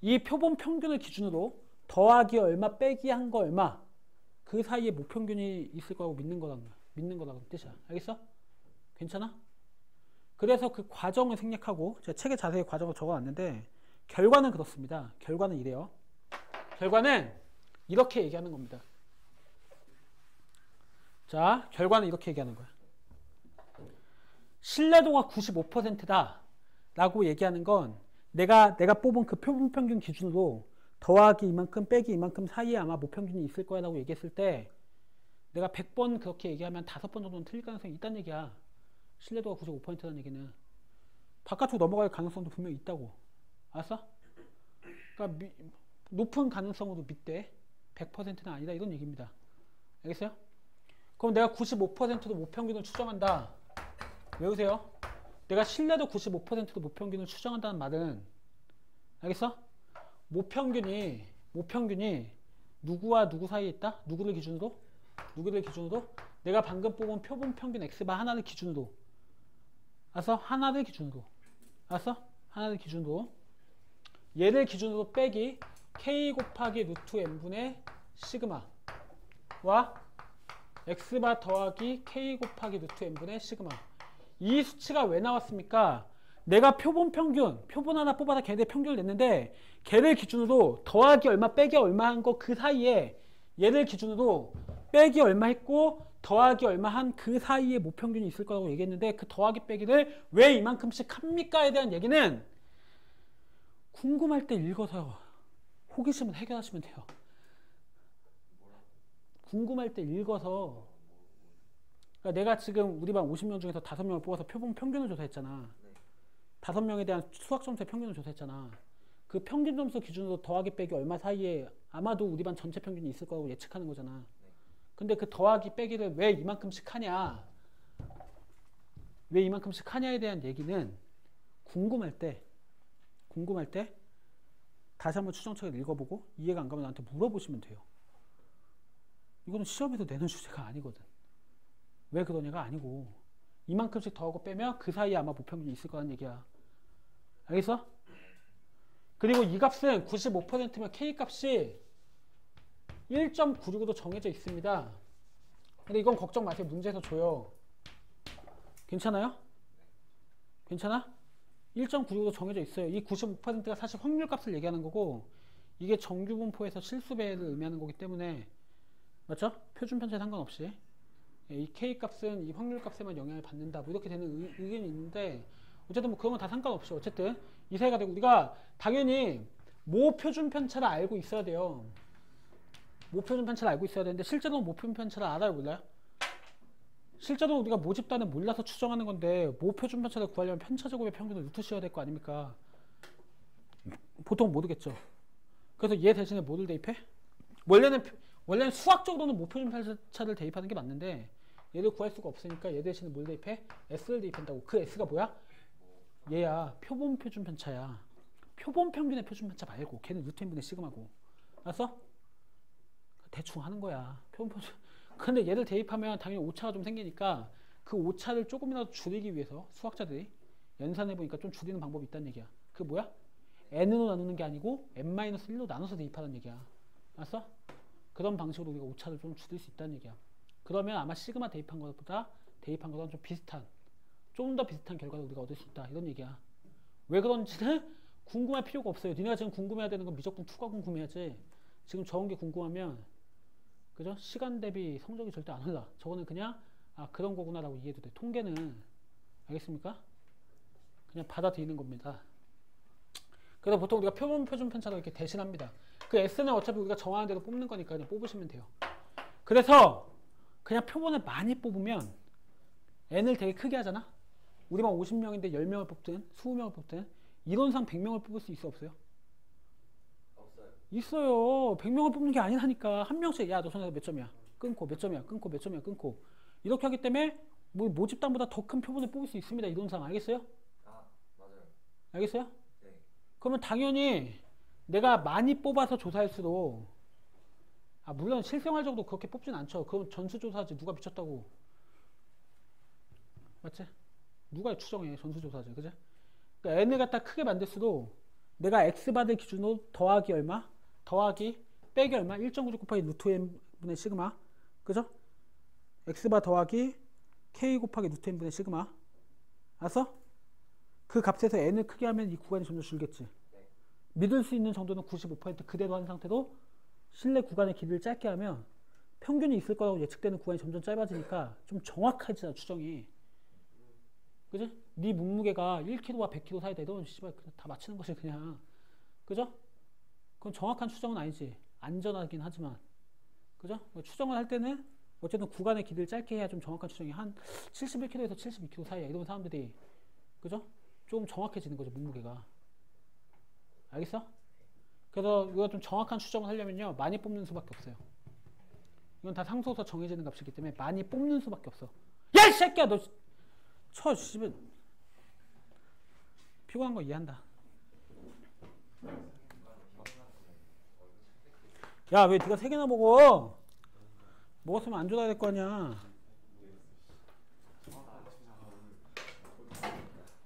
이 표본 평균을 기준으로 더하기 얼마 빼기 한 거 얼마, 그 사이에 모평균이 있을 거라고 믿는 거라는 뜻이야. 알겠어? 괜찮아? 그래서 그 과정을 생략하고, 제가 책에 자세히 과정을 적어놨는데 결과는 그렇습니다. 결과는 이래요. 결과는 이렇게 얘기하는 겁니다. 자, 결과는 이렇게 얘기하는 거야. 신뢰도가 95%다 라고 얘기하는 건 내가 뽑은 그 표본 평균 기준으로 더하기 이만큼 빼기 이만큼 사이에 아마 모평균이 있을 거야 라고 얘기했을 때, 내가 100번 그렇게 얘기하면 5번 정도는 틀릴 가능성이 있다는 얘기야. 신뢰도가 95%라는 얘기는 바깥으로 넘어갈 가능성도 분명히 있다고. 알았어? 그러니까 높은 가능성으로 믿되 100%는 아니다, 이런 얘기입니다. 알겠어요? 그럼 내가 95%로 모평균을 추정한다. 외우세요. 내가 신뢰도 95%로 모평균을 추정한다는 말은, 알겠어? 모평균이 누구와 누구 사이에 있다? 누구를 기준으로? 내가 방금 뽑은 표본 평균 x바 하나를 기준으로. 알았어? 하나를 기준으로. 알았어? 하나를 기준으로. 얘를 기준으로 빼기 k 곱하기 루트 n분의 시그마와 x바 더하기 k 곱하기 루트 n분의 시그마. 이 수치가 왜 나왔습니까? 내가 표본 하나 뽑아서 걔네 평균을 냈는데, 걔를 기준으로 더하기 얼마 빼기 얼마 한 거 그 사이에, 얘를 기준으로 빼기 얼마 했고 더하기 얼마 한 그 사이에 모평균이 있을 거라고 얘기했는데, 그 더하기 빼기를 왜 이만큼씩 합니까에 대한 얘기는 궁금할 때 읽어서 호기심을 해결하시면 돼요. 궁금할 때 읽어서. 그러니까 내가 지금 우리 반 50명 중에서 5명을 뽑아서 표본 평균을 조사했잖아. 5명에 대한 수학 점수의 평균을 조사했잖아. 그 평균 점수 기준으로 더하기 빼기 얼마 사이에 아마도 우리 반 전체 평균이 있을 거라고 예측하는 거잖아. 근데 그 더하기 빼기를 왜 이만큼씩 하냐, 왜 이만큼씩 하냐에 대한 얘기는 궁금할 때 다시 한번 추정책을 읽어보고 이해가 안 가면 나한테 물어보시면 돼요. 이거는 시험에서 내는 주제가 아니거든. 왜 그러냐가 아니고, 이만큼씩 더하고 빼면 그 사이에 아마 모평균이 있을 거라는 얘기야. 알겠어? 그리고 이 값은 95%면 k 값이 1.96으로 정해져 있습니다. 근데 이건 걱정 마세요. 문제에서 줘요. 괜찮아요? 괜찮아? 1.96으로 정해져 있어요. 이 95%가 사실 확률 값을 얘기하는 거고, 이게 정규 분포에서 실수배를 의미하는 거기 때문에, 맞죠? 표준 편차에 상관없이 이 k 값은 이 확률 값에만 영향을 받는다, 뭐 이렇게 되는 의견이 있는데, 어쨌든 뭐 그런 건 다 상관없이 어쨌든 이 사이가 되고, 우리가 당연히 모 표준 편차를 알고 있어야 돼요. 모 표준 편차를 알고 있어야 되는데, 실제로 모 표준 편차를 알아요, 몰라요? 실제로 우리가 모집단을 몰라서 추정하는 건데, 모 표준 편차를 구하려면 편차 제곱의 평균을 루트 씌워야 될 거 아닙니까? 보통 모르겠죠. 그래서 얘 대신에 뭐를 대입해? 원래는 수학적으로는 모 표준 편차를 대입하는 게 맞는데, 얘를 구할 수가 없으니까 얘 대신에 뭘 대입해? S를 대입한다고. 그 S가 뭐야? 얘야, 표본 표준 편차야. 표본 평균의 표준 편차 말고, 걔는 루트 n분의 시그마고. 알았어? 대충 하는 거야. 표본 표준. 근데 얘를 대입하면 당연히 오차가 좀 생기니까, 그 오차를 조금이라도 줄이기 위해서 수학자들이 연산해보니까 좀 줄이는 방법이 있다는 얘기야. 그게 뭐야? n으로 나누는 게 아니고 n-1로 나눠서 대입하는 얘기야. 알았어? 그런 방식으로 우리가 오차를 좀 줄일 수 있다는 얘기야. 그러면 아마 시그마 대입한 것보다 대입한 거랑 좀 비슷한, 좀 더 비슷한 결과를 우리가 얻을 수 있다 이런 얘기야. 왜 그런지는 궁금할 필요가 없어요. 니네가 지금 궁금해야 되는 건 미적분 2가 궁금해야지. 지금 저런 게 궁금하면 그죠? 시간 대비 성적이 절대 안 올라. 저거는 그냥 아 그런 거구나 라고 이해도 돼. 통계는 알겠습니까? 그냥 받아들이는 겁니다. 그래서 보통 우리가 표본 표준 편차로 이렇게 대신합니다. 그 S는 어차피 우리가 정하는 대로 뽑는 거니까 그냥 뽑으시면 돼요. 그래서 그냥 표본을 많이 뽑으면 N을 되게 크게 하잖아. 우리만 50명인데 10명을 뽑든 20명을 뽑든 이론상 100명을 뽑을 수 있어 없어요? 없어요. 있어요. 100명을 뽑는 게 아니라니까. 한 명씩 야 너 손에서 몇 점이야? 끊고 몇 점이야? 끊고 몇 점이야? 끊고 이렇게 하기 때문에 뭐 모집단보다 더 큰 표본을 뽑을 수 있습니다. 이론상 알겠어요? 아, 맞아요. 알겠어요? 네. 그러면 당연히 내가 많이 뽑아서 조사할수록 아 물론 실생활적으로 그렇게 뽑진 않죠. 그건 전수조사지. 누가 미쳤다고. 맞지? 누가 추정해. 전수조사지. 그지? 그러니까 n을 갖다 크게 만들수록 내가 x 받을 기준으로 더하기 얼마? 더하기 빼기 얼마? 1.96 곱하기 루트 n분의 시그마. 그죠? x바 더하기 k 곱하기 루트 n분의 시그마. 알았어? 그 값에서 n을 크게 하면 이 구간이 점점 줄겠지. 네. 믿을 수 있는 정도는 95% 그대로 한 상태로 실내 구간의 길이를 짧게 하면 평균이 있을 거라고 예측되는 구간이 점점 짧아지니까 좀 정확해지잖아 추정이. 그지? 네 몸무게가 1kg와 100kg 사이다 이러면 씨발 그냥 다 맞추는 것이 그냥. 그죠? 그건 정확한 추정은 아니지. 안전하긴 하지만. 그죠? 추정을 할 때는 어쨌든 구간의 길이를 짧게 해야 좀 정확한 추정이 한 71kg에서 72kg 사이야. 이런 사람들이. 그죠? 좀 정확해지는 거죠 몸무게가. 알겠어? 그래서 이거 좀 정확한 추정을 하려면요 많이 뽑는 수밖에 없어요. 이건 다 상수에서 정해지는 값이기 때문에 많이 뽑는 수밖에 없어. 야 이 새끼야 너 쳐 씨발 피곤한 거 이해한다. 야 왜 네가 3개나 먹어? 먹었으면 안 줘야 될 거 아니야.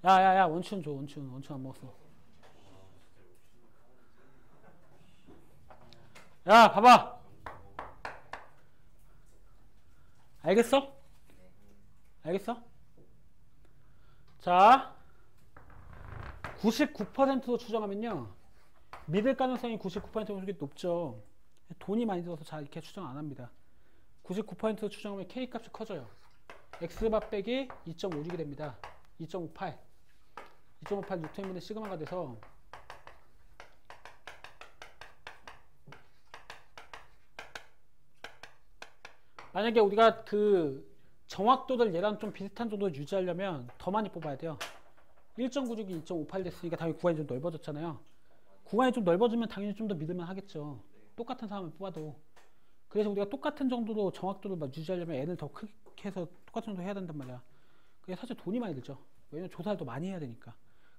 야야야 원춘 줘. 원춘 안 먹었어. 야 봐봐. 알겠어? 알겠어? 자 99%로 추정하면요 믿을 가능성이 99%로 높죠. 돈이 많이 들어서 잘 이렇게 추정 안 합니다. 99%로 추정하면 K 값이 커져요. X바 빼기 2.56이 됩니다. 2.58 루트 n분의 시그마가 돼서 만약에 우리가 그 정확도를 얘랑 좀 비슷한 정도로 유지하려면 더 많이 뽑아야 돼요. 1.96이 2.58 됐으니까 당연히 구간이 좀 넓어졌잖아요. 구간이 좀 넓어지면 당연히 좀 더 믿을만 하겠죠. 똑같은 사람을 뽑아도. 그래서 우리가 똑같은 정도로 정확도를 막 유지하려면 n을 더 크게 해서 똑같은 정도 해야 된단 말이야. 그게 사실 돈이 많이 들죠. 왜냐면 조사를 더 많이 해야 되니까.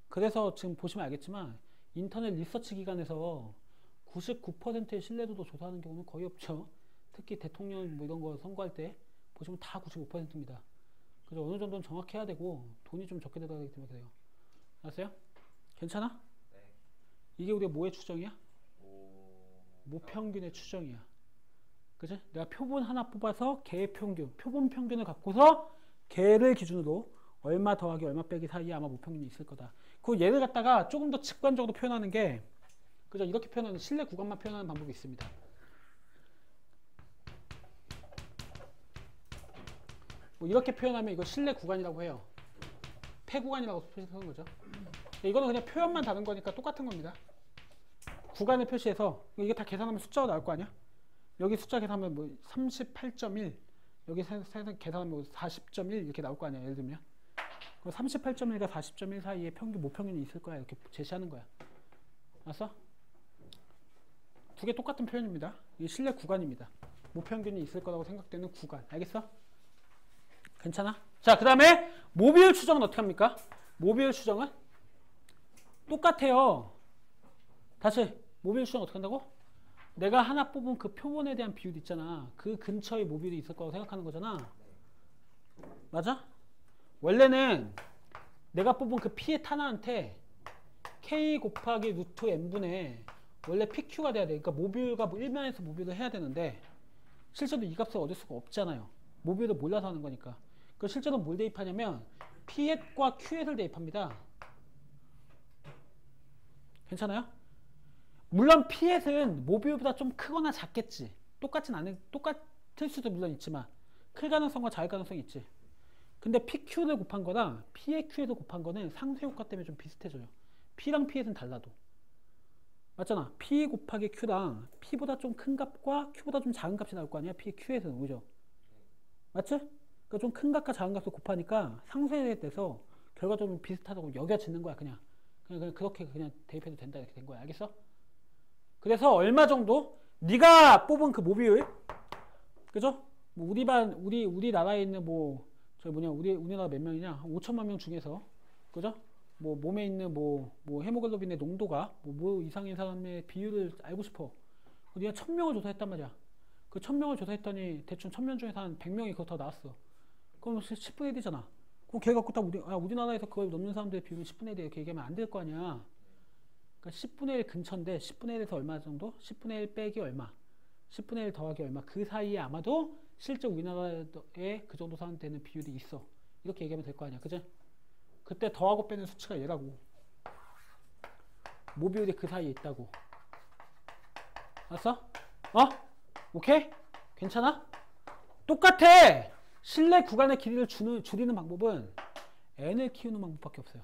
그래서 지금 보시면 알겠지만 인터넷 리서치 기관에서 99%의 신뢰도도 조사하는 경우는 거의 없죠. 특히 대통령 뭐 이런 거 선거할 때 보시면 다 95%입니다. 그래서 어느 정도는 정확해야 되고 돈이 좀 적게 들어가기 때문에 그래요. 알았어요? 괜찮아? 네. 이게 우리가 뭐의 추정이야? 오. 모평균의 추정이야. 그치? 내가 표본 하나 뽑아서 개의 평균, 표본 평균을 갖고서 개를 기준으로 얼마 더하기 얼마 빼기 사이에 아마 모평균이 있을 거다. 그 얘를 갖다가 조금 더 직관적으로 표현하는 게 그죠? 이렇게 표현하는 실내 구간만 표현하는 방법이 있습니다. 뭐 이렇게 표현하면 이거 실내 구간이라고 해요. 폐구간이라고 표시하는 거죠. 이거는 그냥 표현만 다른 거니까 똑같은 겁니다. 구간을 표시해서 이게 다 계산하면 숫자가 나올 거 아니야? 여기 숫자 계산하면 뭐 38.1 여기 계산하면 뭐 40.1 이렇게 나올 거 아니야. 예를 들면 38.1과 40.1 사이에 평균 모평균이 있을 거야. 이렇게 제시하는 거야. 알았어? 두 개 똑같은 표현입니다. 이게 실내 구간입니다. 모평균이 있을 거라고 생각되는 구간. 알겠어? 괜찮아? 자, 그 다음에 모비율 추정은 어떻게 합니까? 모비율 추정은 똑같아요. 다시 모비율 추정 어떻게 한다고? 내가 하나 뽑은 그 표본에 대한 비율 있잖아. 그 근처에 모비율이 있을 거라고 생각하는 거잖아. 맞아? 원래는 내가 뽑은 그 P의 탄화한테 K 곱하기 루트 n분의 원래 PQ가 돼야 돼. 그러니까 모비율과 뭐 일면에서 모비율을 해야 되는데 실제로 이 값을 얻을 수가 없잖아요. 모비율을 몰라서 하는 거니까. 그 실제로 뭘 대입하냐면 P햇과 Q햇을 대입합니다. 괜찮아요? 물론 P햇은 모비율보다 좀 크거나 작겠지. 똑같을 수도 물론 있지만 클 가능성과 작을 가능성이 있지. 근데 PQ를 곱한 거랑 P의 Q를 곱한 거는 상쇄 효과 때문에 좀 비슷해져요. P랑 P햇은 달라도. 맞잖아. P 곱하기 Q랑 P보다 좀 큰 값과 Q보다 좀 작은 값이 나올 거 아니야. P, Q에서는. 그죠? 맞지? 그러니까 좀 큰 값과 작은 값을 곱하니까 상쇄에 대해서 결과적으로 비슷하다고 여겨지는 거야. 그냥 그렇게 그냥 대입해도 된다. 이렇게 된 거야. 알겠어? 그래서 얼마 정도? 네가 뽑은 그 모비율, 그죠? 뭐 우리나라에 있는 우리나라 몇 명이냐? 5천만 명 중에서, 그죠? 뭐 몸에 있는 헤모글로빈의 농도가 뭐 이상인 사람의 비율을 알고 싶어. 네가 1000명을 조사했단 말이야. 그 1000명을 조사했더니 대충 1000명 중에서 한 100명이 그렇다고 나왔어. 그럼 10분의 1이잖아. 그럼 걔 갖고 딱 우리나라에서 그걸 넘는 사람들의 비율은 10분의 1 이렇게 얘기하면 안 될 거 아니야. 그러니까 10분의 1 근처인데 10분의 1에서 얼마 정도? 10분의 1 빼기 얼마? 10분의 1 더하기 얼마? 그 사이에 아마도 실제 우리나라에 그 정도 사람 되는 비율이 있어. 이렇게 얘기하면 될 거 아니야. 그죠? 그때 더하고 빼는 수치가 얘라고. 모비율이 그 사이에 있다고. 알았어? 오케이? 괜찮아? 똑같아! 실내 구간의 길이를 줄이는 방법은 n을 키우는 방법밖에 없어요.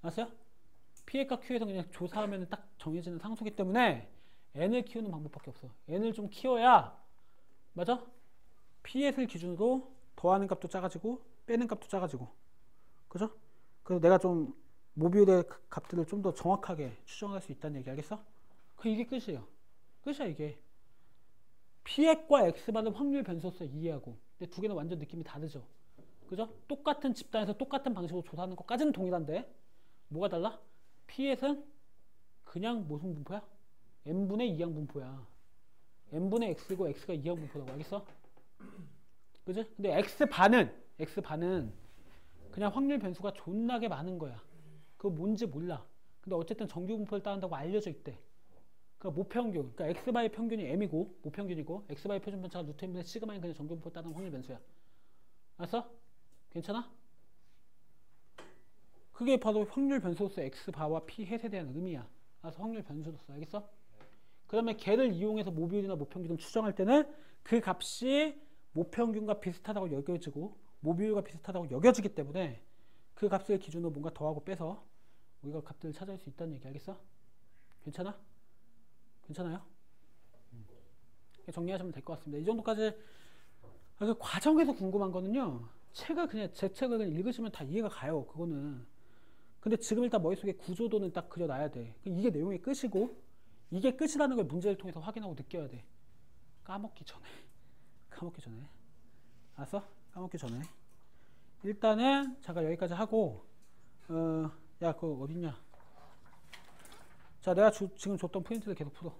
알았어요? P햇과 Q에서 그냥 조사하면 딱 정해지는 상수기 때문에 n을 키우는 방법밖에 없어. n을 좀 키워야, 맞아? P햇을 기준으로 더하는 값도 작아지고 빼는 값도 작아지고. 그죠? 그래서 내가 좀 모비율의 값들을 좀 더 정확하게 추정할 수 있다는 얘기. 알겠어? 이게 끝이에요. 끝이야 이게. P햇과 X반은 확률 변수로서 이해하고. 근데 두 개는 완전 느낌이 다르죠. 그죠? 똑같은 집단에서 똑같은 방식으로 조사하는 것까지는 동일한데 뭐가 달라? P햇은 그냥 무슨 분포야? n분의 2양 분포야. n분의 x고 x가 2양 분포라고. 알겠어? 그지? 근데 x반은 그냥 확률 변수가 존나게 많은 거야. 그거 뭔지 몰라. 근데 어쨌든 정규 분포를 따른다고 알려져 있대. 그러니까 모평균, 그러니까 x바의 평균이 m이고 모평균이고 x바의 표준 편차가 루트 m분의 시그마인 그냥 정규 분포를 따르는 확률 변수야. 알았어? 괜찮아? 그게 바로 확률 변수로서 x바와 p햇에 대한 의미야. 알았어? 확률 변수로서. 알겠어? 그러면 걔를 이용해서 모비율이나 모평균을 추정할 때는 그 값이 모평균과 비슷하다고 여겨지고 모비율과 비슷하다고 여겨지기 때문에 그 값을 기준으로 뭔가 더하고 빼서 우리가 값들을 찾을 수 있다는 얘기. 알겠어? 괜찮아? 괜찮아요? 정리하시면 될 것 같습니다. 이 정도까지. 그 과정에서 궁금한 거는요, 제 책을 그냥 읽으시면 다 이해가 가요. 그거는. 근데 지금 일단 머릿속에 구조도는 딱 그려놔야 돼. 이게 내용의 끝이고 이게 끝이라는 걸 문제를 통해서 확인하고 느껴야 돼. 까먹기 전에. 알았어? 까먹기 전에. 일단은 잠깐 여기까지 하고, 야, 그거 어딨냐? 자, 내가 지금 줬던 프린트를 계속 풀어.